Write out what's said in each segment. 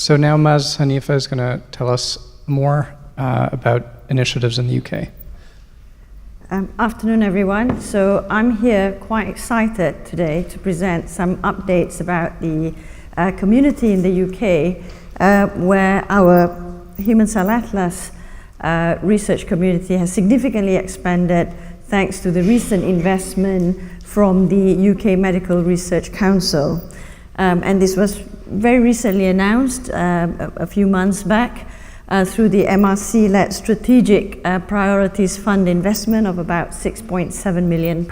So now Maz Hanifa is going to tell us more about initiatives in the UK. Afternoon, everyone. So I'm here quite excited today to present some updates about the community in the UK, where our Human Cell Atlas research community has significantly expanded thanks to the recent investment from the UK Medical Research Council. And this was very recently announced a few months back through the MRC-led Strategic Priorities Fund investment of about £6.7 million.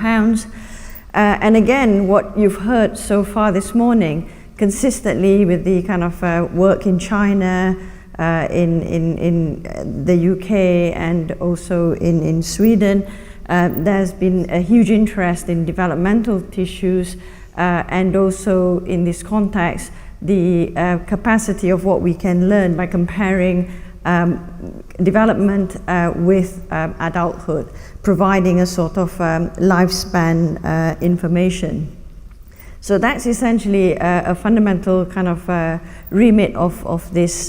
And again, what you've heard so far this morning, consistently with the kind of work in China, in the UK, and also in Sweden, there's been a huge interest in developmental tissues, and also in this context, the capacity of what we can learn by comparing development with adulthood, providing a sort of lifespan information. So that's essentially a fundamental kind of remit of this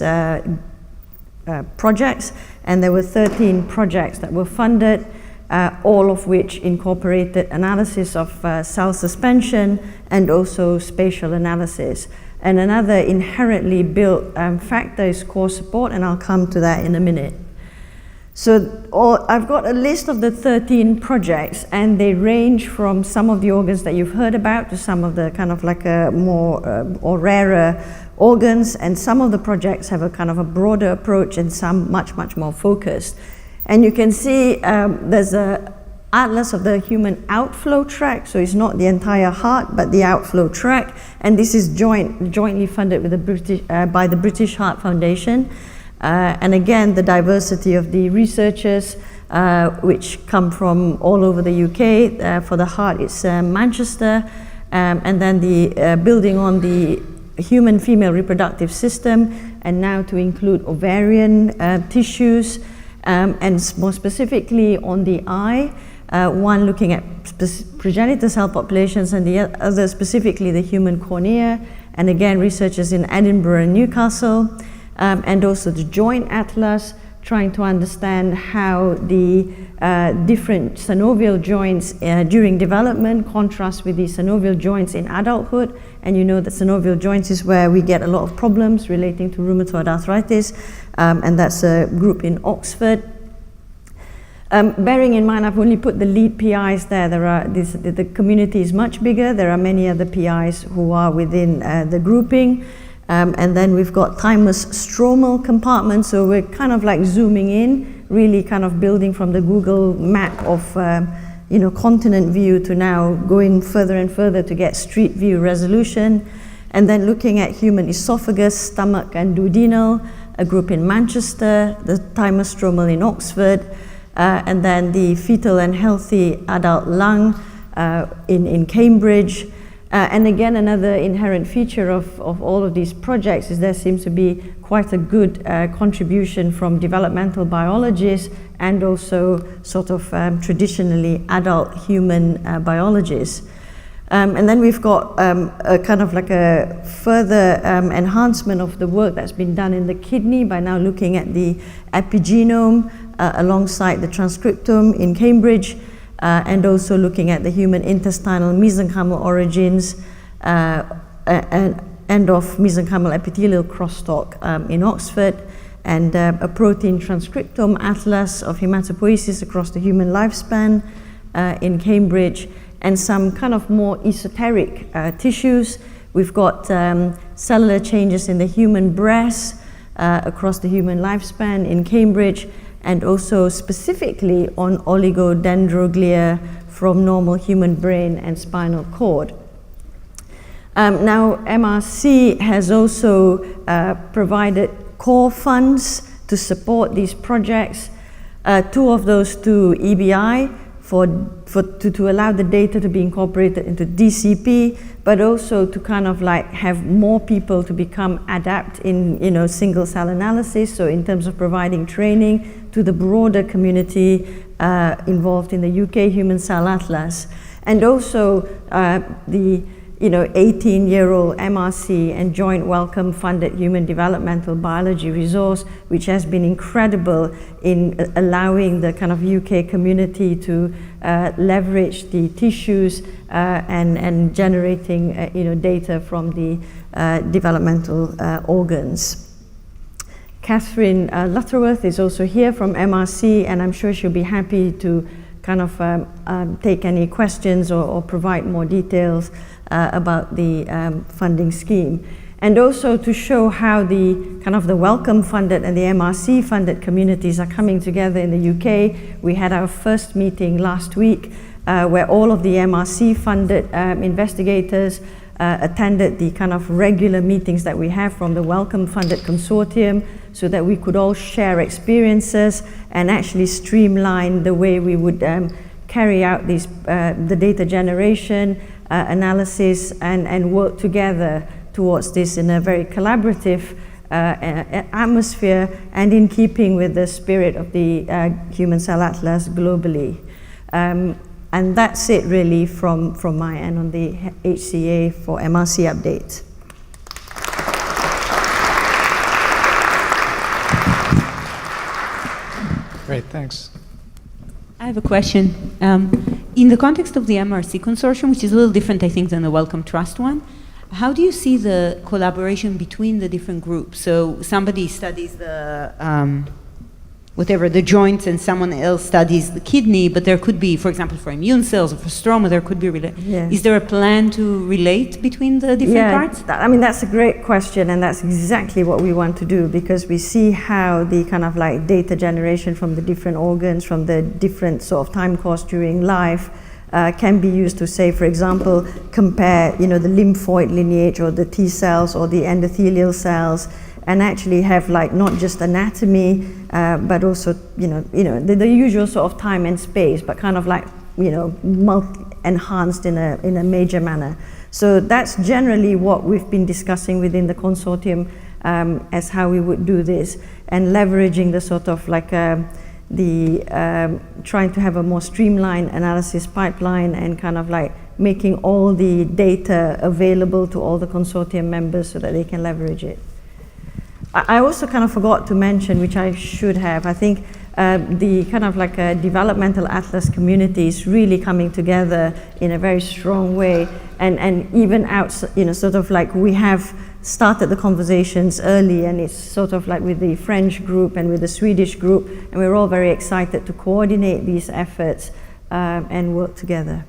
projects, and there were 13 projects that were funded, all of which incorporated analysis of cell suspension and also spatial analysis. And another inherently built factor is core support, and I'll come to that in a minute. So I've got a list of the 13 projects, and they range from some of the organs that you've heard about to some of the kind of like a more or rarer organs, and some of the projects have a kind of a broader approach and some much more focused. And you can see there's a atlas of the human outflow tract, so it's not the entire heart, but the outflow tract, and this is jointly funded with by the British Heart Foundation. And again, the diversity of the researchers, which come from all over the UK. For the heart, it's Manchester, and then the building on the human female reproductive system, and now to include ovarian tissues, and more specifically on the eye, one looking at progenitor cell populations, and the other specifically the human cornea, and again researchers in Edinburgh and Newcastle, and also the joint atlas, trying to understand how the different synovial joints during development contrast with the synovial joints in adulthood. And you know that synovial joints is where we get a lot of problems relating to rheumatoid arthritis, and that's a group in Oxford. Bearing in mind, I've only put the lead PIs there. The community is much bigger. There are many other PIs who are within the grouping. And then we've got thymus stromal compartment, so we're kind of like zooming in, really kind of building from the Google map of continent view to now going further and further to get street view resolution. And then looking at human esophagus, stomach, and duodenal, a group in Manchester, the thymus stromal in Oxford, and then the fetal and healthy adult lung in Cambridge. And again, another inherent feature of all of these projects is there seems to be quite a good contribution from developmental biologists and also sort of traditionally adult human biologists. And then we've got a kind of like a further enhancement of the work that's been done in the kidney by now looking at the epigenome alongside the transcriptome in Cambridge. And also looking at the human intestinal mesenchymal origins and of mesenchymal epithelial crosstalk in Oxford, and a protein transcriptome atlas of hematopoiesis across the human lifespan in Cambridge, and some kind of more esoteric tissues. We've got cellular changes in the human breast across the human lifespan in Cambridge, and also specifically on oligodendroglia from normal human brain and spinal cord. Now, MRC has also provided core funds to support these projects, two of those to EBI to allow the data to be incorporated into DCP, but also to kind of like have more people to become adept in single cell analysis. So in terms of providing training to the broader community involved in the UK Human Cell Atlas, and also the 18-year-old MRC and Joint Wellcome funded Human Developmental Biology resource, which has been incredible in allowing the kind of UK community to leverage the tissues and generating data from the developmental organs. Catherine Lutterworth is also here from MRC, and I'm sure she'll be happy to kind of take any questions or provide more details about the funding scheme. And also to show how the kind of the Wellcome funded and the MRC funded communities are coming together in the UK. We had our first meeting last week where all of the MRC funded investigators attended the kind of regular meetings that we have from the Wellcome funded consortium, so that we could all share experiences and actually streamline the way we would carry out these, the data generation, analysis, and work together towards this in a very collaborative atmosphere and in keeping with the spirit of the Human Cell Atlas globally. And that's it really from my end on the HCA for MRC update. Great, thanks. I have a question. In the context of the MRC consortium, which is a little different, I think, than the Wellcome Trust one, how do you see the collaboration between the different groups? So somebody studies the the joints, and someone else studies the kidney, but there could be, for example, for immune cells or for stroma, there could be Is there a plan to relate between the different parts? I mean, that's a great question, and that's exactly what we want to do, because we see how the kind of like data generation from the different organs, from the different sort of time course during life, can be used to say, for example, compare, the lymphoid lineage or the T cells or the endothelial cells, and actually have like not just anatomy, but also the usual sort of time and space, but kind of like enhanced in a major manner. So that's generally what we've been discussing within the consortium as how we would do this, and leveraging the sort of like trying to have a more streamlined analysis pipeline and kind of like making all the data available to all the consortium members so that they can leverage it. I also kind of forgot to mention, which I should have, I think the kind of like a developmental atlas community is really coming together in a very strong way, and even out, sort of like we have started the conversations early, and it's sort of like with the French group and with the Swedish group, and we're all very excited to coordinate these efforts and work together.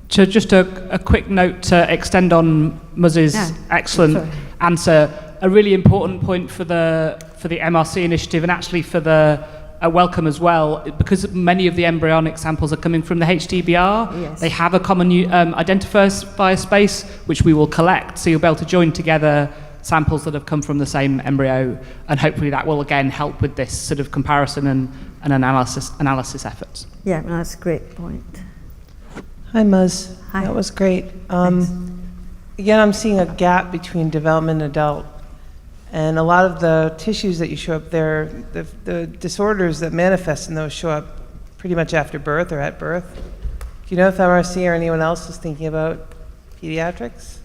So just a quick note to extend on Muz's excellent answer. A really important point for the MRC initiative, and actually for the Wellcome as well, because many of the embryonic samples are coming from the HDBR. Yes. They have a common identifier space, which we will collect, so you'll be able to join together samples that have come from the same embryo, and hopefully that will again help with this sort of comparison and analysis efforts. Yeah, no, that's a great point. Hi, Muz. Hi. That was great. Again, I'm seeing a gap between development and adult. And a lot of the tissues that you show up there, the disorders that manifest in those show up pretty much after birth or at birth. Do you know if MRC or anyone else is thinking about pediatrics?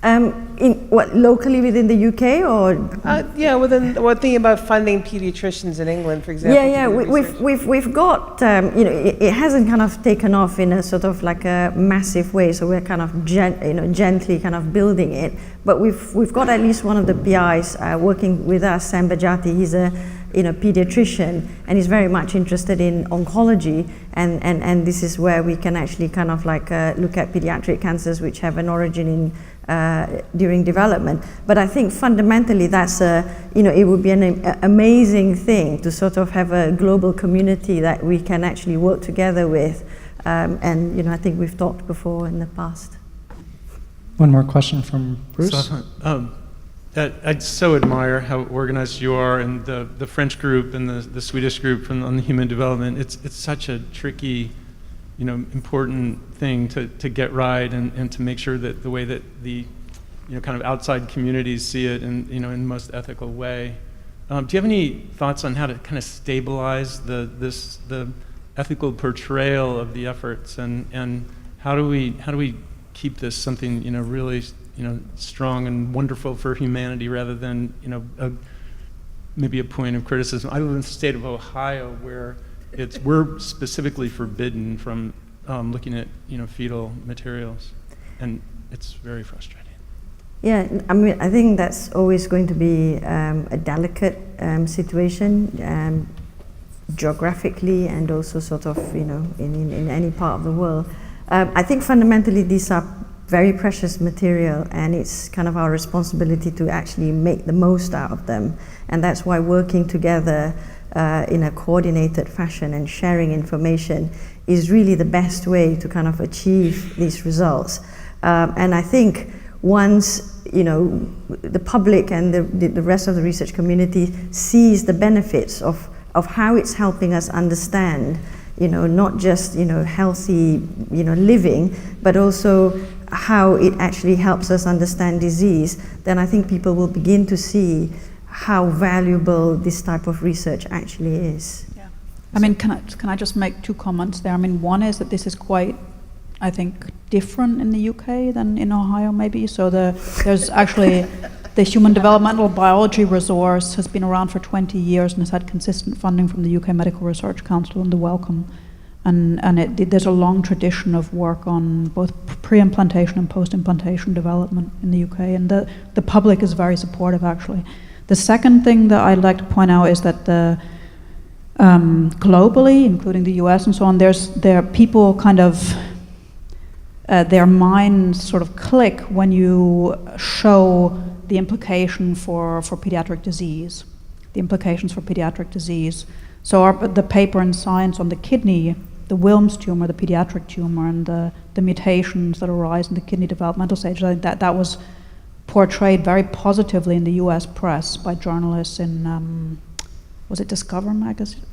Locally within the UK, or? Yeah, thinking about funding pediatricians in England, for example. Yeah, we've got, it hasn't kind of taken off in a sort of like a massive way, so we're kind of gently kind of building it. But we've got at least one of the PIs working with us, Sam Bajati. He's a pediatrician, and he's very much interested in oncology, and this is where we can actually kind of like look at pediatric cancers which have an origin in during development. But I think fundamentally that's it would be an amazing thing to sort of have a global community that we can actually work together with, and I think we've talked before in the past. One more question from Bruce. So, I so admire how organized you are, and the French group and the Swedish group on the human development. It's such a tricky, important thing to get right, and to make sure that the way that the kind of outside communities see it in in the most ethical way. Do you have any thoughts on how to kind of stabilize the ethical portrayal of the efforts, and how do we keep this something, really, strong and wonderful for humanity rather than, maybe a point of criticism. I live in the state of Ohio where we're specifically forbidden from looking at, fetal materials, and it's very frustrating. Yeah, I mean, I think that's always going to be a delicate situation, geographically and also sort of, in any part of the world. I think fundamentally these are very precious material, and it's kind of our responsibility to actually make the most out of them. And that's why working together in a coordinated fashion and sharing information is really the best way to kind of achieve these results. And I think once the public and the rest of the research community sees the benefits of how it's helping us understand, not just healthy living, but also how it actually helps us understand disease, then I think people will begin to see how valuable this type of research actually is. Yeah. I mean, can I just make 2 comments there? I mean, one is that this is quite, I think, different in the UK than in Ohio, maybe. So there's actually the Human Developmental Biology resource has been around for 20 years and has had consistent funding from the UK Medical Research Council and the Wellcome. And there's a long tradition of work on both pre-implantation and post-implantation development in the UK, and the public is very supportive, actually. The second thing that I'd like to point out is that globally, including the US and so on, there are people kind of, their minds sort of click when you show the implication for pediatric disease, the implications for pediatric disease. So the paper in Science on the kidney, the Wilms tumor, the pediatric tumor, and the mutations that arise in the kidney developmental stage, I think that was portrayed very positively in the US press by journalists in, was it Discover Magazine?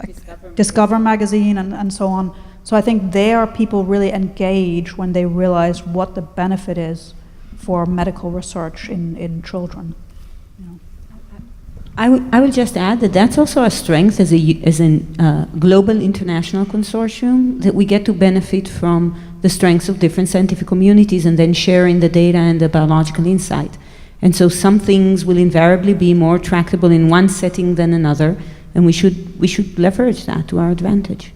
Discover Magazine and so on. So I think there people really engage when they realize what the benefit is for medical research in children. I will just add that that's also a strength as a global international consortium, that we get to benefit from the strengths of different scientific communities and then sharing the data and the biological insight. And so some things will invariably be more tractable in one setting than another, and we should leverage that to our advantage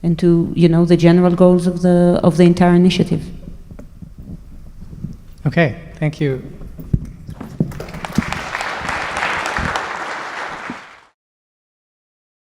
and to the general goals of the entire initiative. Okay, thank you.